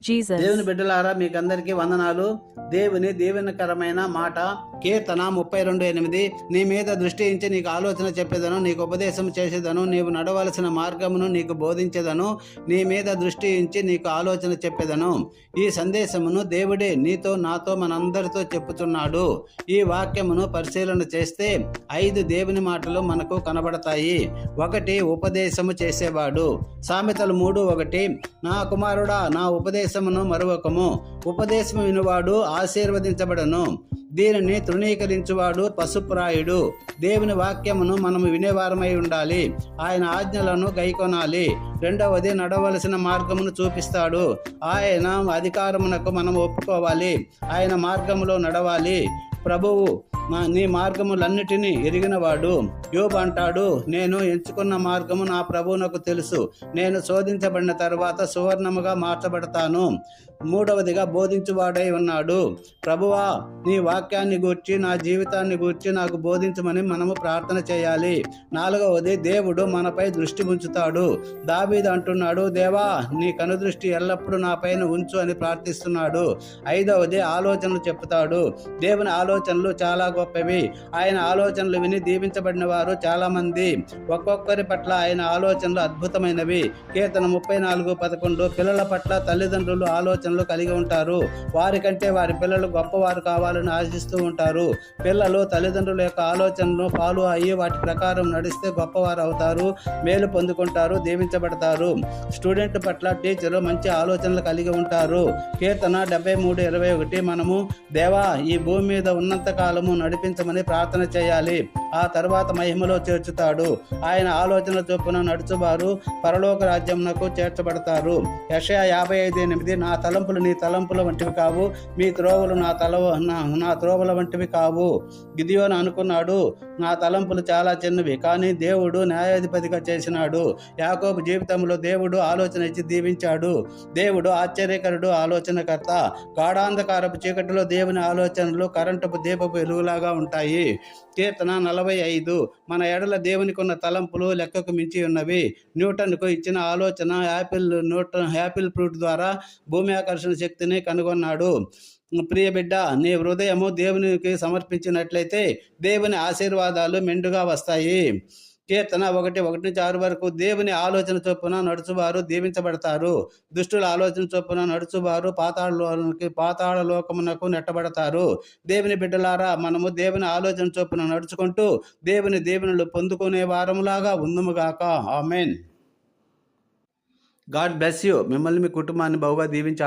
Jesus. దేవుని బిడ్డలారా మీకందరికీ వందనాలు. దేవుని దీవెనకరమైన మాట కీర్తన 32:8. నీ మీద దృష్టి ఉంచి నీకు ఆలోచన చెప్పేదను, నీకు ఉపదేశం చేసేదను, నీవు నడవలసిన మార్గమును నీకు బోధించేదను. నీ మీద దృష్టి ఉంచి నీకు ఆలోచన చెప్పేదను. ఈ సందేశమును దేవుడే నీతో నాతో మనందరితో చెప్పుచున్నాడు. ఈ వాక్యమును పరిశీలన చేస్తే 5 దేవుని మాటలు మనకు కనబడతాయి. 1, ఉపదేశము చేసేవాడు. సామెతలు 3:1. నా కుమారుడా, నా ఉపదేశమును మరువకము. ఉపదేశము వినువాడు ఆశీర్వదించబడను, దీనిని తృణీకరించువాడు పశుప్రాయుడు. దేవుని వాక్యమును మనము వినేవారమై ఉండాలి. ఆయన ఆజ్ఞలను గైకొనాలి. 2, నడవలసిన మార్గమును చూపిస్తాడు. ఆయన అధికారమునకు మనం ఒప్పుకోవాలి. ఆయన మార్గములో నడవాలి. ప్రభువు నీ మార్గములన్నిటినీ ఎరిగినవాడు. యోబు అంటాడు, నేను ఎంచుకున్న మార్గము నా ప్రభువునకు తెలుసు. నేను శోధించబడిన తర్వాత సువర్ణముగా మార్చబడతాను. 3, బోధించువాడై ఉన్నాడు. ప్రభువా, నీ వాక్యాన్ని గూర్చి, నా జీవితాన్ని గూర్చి నాకు బోధించమని మనము ప్రార్థన చేయాలి. 4, దేవుడు మనపై దృష్టి ఉంచుతాడు. దావీదు అంటున్నాడు, దేవా, నీ కనుదృష్టి ఎల్లప్పుడూ నా పైన ఉంచు అని ప్రార్థిస్తున్నాడు. 5, ఆలోచనలు చెప్తాడు. దేవుని ఆలోచనలు చాలా గొప్పవి. ఆయన ఆలోచనలు విని దీవించబడిన వారు చాలా మంది. ఒక్కొక్కరి పట్ల ఆయన ఆలోచనలు అద్భుతమైనవి. కీర్తన 34:11. పిల్లల పట్ల తల్లిదండ్రులు ఆలోచనలు కలిగి ఉంటారు. వారికంటే వారి పిల్లలు గొప్పవారు కావాలని ఆశిస్తూ ఉంటారు. పిల్లలు తల్లిదండ్రుల యొక్క ఆలోచనలను ఫాలో అయ్యి వాటి ప్రకారం నడిస్తే గొప్పవారు అవుతారు, మేలు పొందుకుంటారు, దీవించబడతారు. స్టూడెంట్ పట్ల టీచరు మంచి ఆలోచనలు కలిగి ఉంటారు. కీర్తన 73:21. మనము దేవా, ఈ భూమి మీద ఉన్నంత కాలము నడిపించమని ప్రార్థన చేయాలి. ఆ తర్వాత మహిమలో చేర్చుతాడు. ఆయన ఆలోచన చొప్పున నడుచువారు పరలోక రాజ్యమునకు చేర్చబడతారు. యెషయా 55:8. నా తలంపులు నీ తలంపుల వంటివి కావు, మీ త్రోవలు నా త్రోవల వంటివి కావు. గిదియోను అనుకున్నాడు, నా తలంపులు చాలా చిన్నవి, కానీ దేవుడు న్యాయాధిపతిగా చేసినాడు. యాకోబు జీవితంలో దేవుడు ఆలోచన ఇచ్చి దీవించాడు. దేవుడు ఆశ్చర్యకరుడు, ఆలోచనకర్త. గాఢాంధకారపు చీకటిలో దేవుని ఆలోచనలు కరెంటపు దీపపు వెలుగులాగా ఉంటాయి. కీర్తన 45. మన ఎడల దేవునికి ఉన్న తలంపులు లెక్కకు మించి ఉన్నవి. న్యూటన్కు ఇచ్చిన ఆలోచన యాపిల్ ఫ్రూట్ ద్వారా భూమి ఆకర్షణ శక్తిని కనుగొన్నాడు. ప్రియ బిడ్డ, నీ హృదయము దేవునికి సమర్పించినట్లయితే దేవుని ఆశీర్వాదాలు మెండుగా వస్తాయి. కీర్తన 1:1-6 వరకు. దేవుని ఆలోచన చొప్పున నడుచువారు దీవించబడతారు. దుష్టుల ఆలోచన చొప్పున నడుచువారు పాతాళ లోకమునకు నెట్టబడతారు. దేవుని బిడ్డలారా, మనము దేవుని ఆలోచన చొప్పున నడుచుకుంటూ దేవుని దీవెనలు పొందుకునే వారములాగా ఉందుముగాక. ఆమేన్. God bless you. మిమ్మల్ని మీ కుటుంబాన్ని బహుగా దీవించి